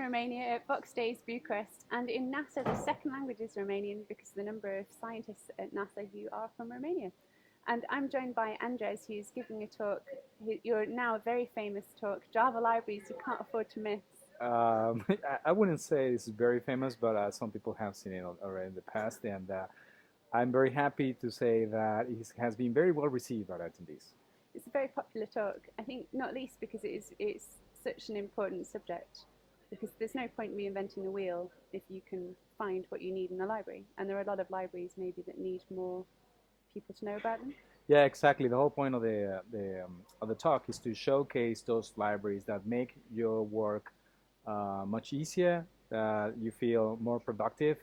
Romania at Voxxed Days Bucharest, and in NASA the second language is Romanian because of the number of scientists at NASA who are from Romania. And I'm joined by Andres, who's giving a talk, your now very famous talk, Java Libraries You Can't Afford to Miss. I wouldn't say it's very famous, but some people have seen it already in the past, and I'm very happy to say that it has been very well received by attendees. It's a very popular talk, I think not least because it's such an important subject, because there's no point reinventing the wheel if you can find what you need in the library. And there are a lot of libraries maybe that need more people to know about them. Yeah, exactly. The whole point of the talk is to showcase those libraries that make your work much easier, that you feel more productive,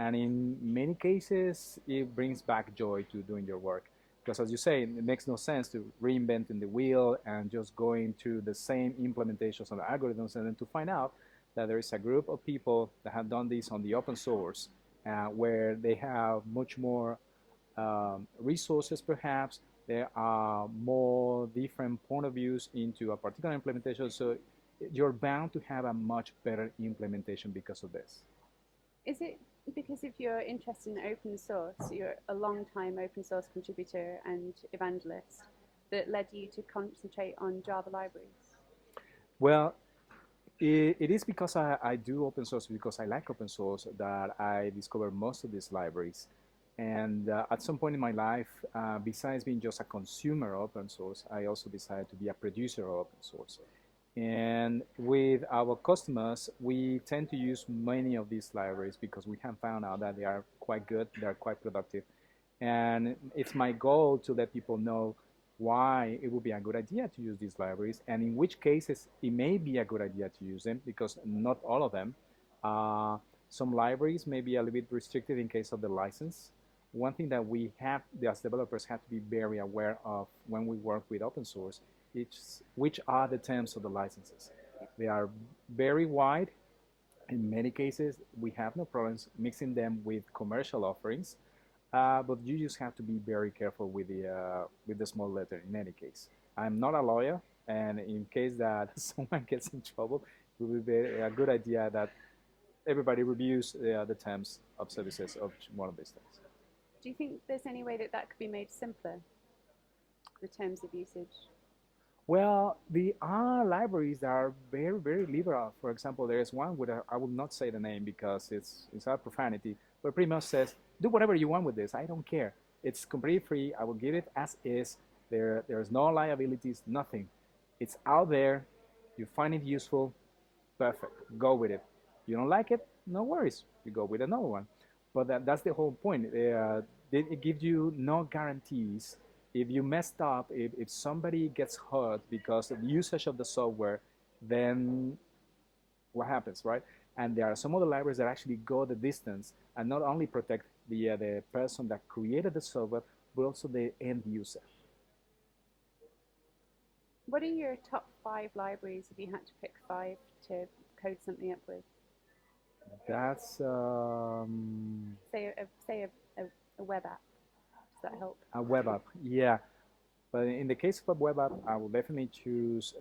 and in many cases, it brings back joy to doing your work. Because as you say, it makes no sense to reinventing the wheel and just going through the same implementations of the algorithms and then to find out that there is a group of people that have done this on the open source where they have much more resources perhaps. There are more different point of views into a particular implementation. So you're bound to have a much better implementation because of this. Is it because of your interest in open source, you're a long-time open source contributor and evangelist, that led you to concentrate on Java libraries? Well, it is because I do open source, because I like open source, that I discovered most of these libraries. And at some point in my life, besides being just a consumer of open source, I also decided to be a producer of open source. And with our customers, we tend to use many of these libraries because we have found out that they are quite good, they are quite productive. And it's my goal to let people know why it would be a good idea to use these libraries, and in which cases it may be a good idea to use them, because not all of them. Some libraries may be a little bit restricted in case of the license. One thing that we have, as developers, have to be very aware of when we work with open source is which are the terms of the licenses. They are very wide. In many cases, we have no problems mixing them with commercial offerings, but you just have to be very careful with the small letter in any case. I'm not a lawyer, and in case that someone gets in trouble, it would be a good idea that everybody reviews the terms of services of one of these things. Do you think there's any way that that could be made simpler, the terms of usage? Well, there are libraries that are very, very liberal. For example, there is one with I will not say the name because it's a profanity, but pretty much says, do whatever you want with this. I don't care. It's completely free. I will give it as is. There's no liabilities, nothing. It's out there. You find it useful, perfect. Go with it. You don't like it, no worries. You go with another one. But that's the whole point. It gives you no guarantees. If you messed up, if somebody gets hurt because of the usage of the software, then what happens, right? And there are some other libraries that actually go the distance and not only protect the person that created the software, but also the end user. What are your top 5 libraries if you had to pick 5 to code something up with? That's Say a web app. Does that help? a web app, yeah. But in the case of a web app, I will definitely choose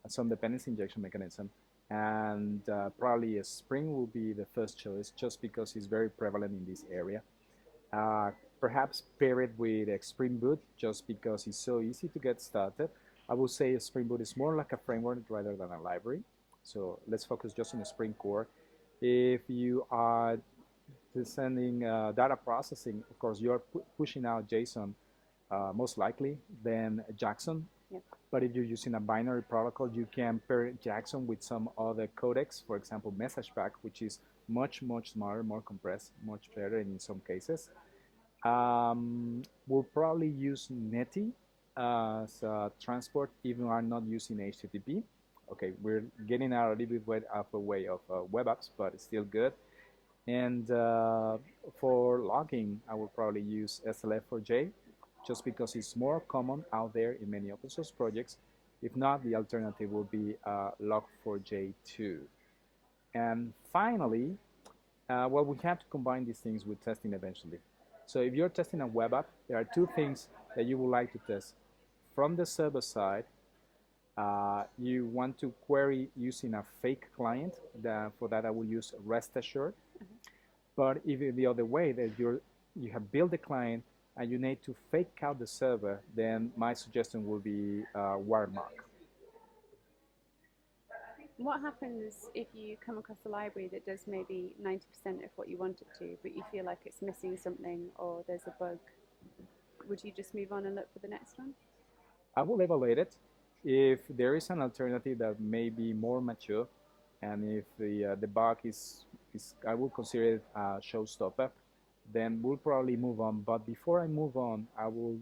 some dependency injection mechanism, and probably a Spring will be the first choice, just because it's very prevalent in this area. Uh, Perhaps pair it with a Spring Boot, just because it's so easy to get started. I would say Spring Boot is more like a framework rather than a library. So let's focus just on the Spring core. If you are sending data processing, of course, you're pushing out JSON most likely, then Jackson. Yep. But if you're using a binary protocol, you can pair Jackson with some other codecs, for example, MessagePack, which is much, much smarter, more compressed, much better in some cases. We'll probably use Netty as transport, even if I'm not using HTTP. Okay, we're getting out a little bit of a way of web apps, but it's still good. And for logging, I will probably use SLF4j, just because it's more common out there in many open source projects. If not, the alternative will be log4j2. And finally, well, we have to combine these things with testing eventually. So if you're testing a web app, there are two things that you would like to test. From the server side, You want to query using a fake client. For that, I will use rest assured. But if the other way that you have built the client and you need to fake out the server, then my suggestion will be watermark. What happens if you come across a library that does maybe 90% of what you want it to, but you feel like it's missing something or there's a bug? Would you just move on and look for the next one? I will evaluate it. If there is an alternative that may be more mature, and if the bug is I will consider it a showstopper, then we'll probably move on. But before I move on, I will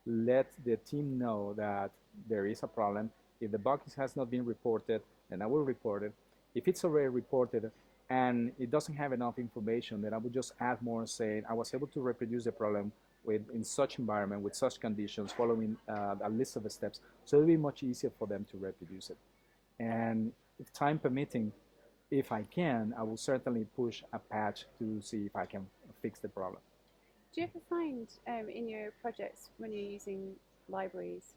let the team know that there is a problem. If the bug has not been reported, then I will report it. If it's already reported and it doesn't have enough information, then I will just add more saying I was able to reproduce the problem in such environment, with such conditions, following a list of the steps. So it'll be much easier for them to reproduce it. And if time permitting, if I can, I will certainly push a patch to see if I can fix the problem. Do you ever find in your projects when you're using libraries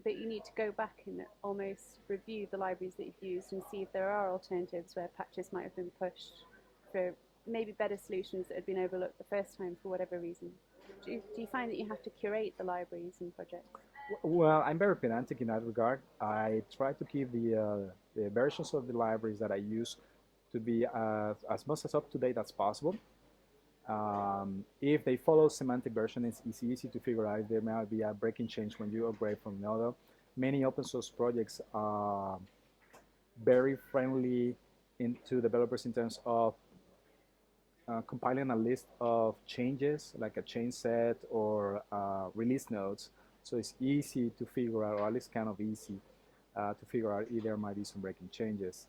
that you need to go back and almost review the libraries that you've used and see if there are alternatives where patches might have been pushed for maybe better solutions that had been overlooked the first time for whatever reason? Do you find that you have to curate the libraries and projects? Well, I'm very pedantic in that regard. I try to keep the versions of the libraries that I use to be as much as up to date as possible. If they follow semantic version, it's easy to figure out if there might be a breaking change when you upgrade from another. Many open source projects are very friendly to developers in terms of compiling a list of changes, like a change set or release notes. So it's easy to figure out, or at least kind of easy to figure out if there might be some breaking changes.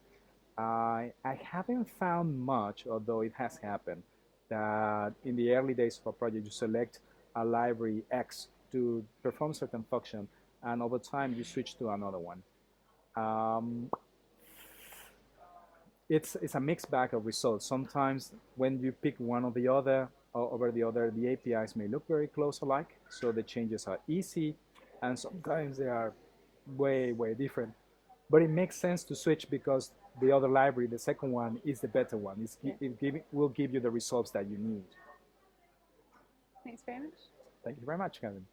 I haven't found much, although it has happened, that in the early days of a project you select a library X to perform certain function, and over time you switch to another one. It's a mixed bag of results. Sometimes when you pick one or the other over the other, the APIs may look very close alike, so the changes are easy, and sometimes they are way different. But it makes sense to switch because the other library, the second one, is the better one. It will give you the results that you need. Thanks very much. Thank you very much, Kevin.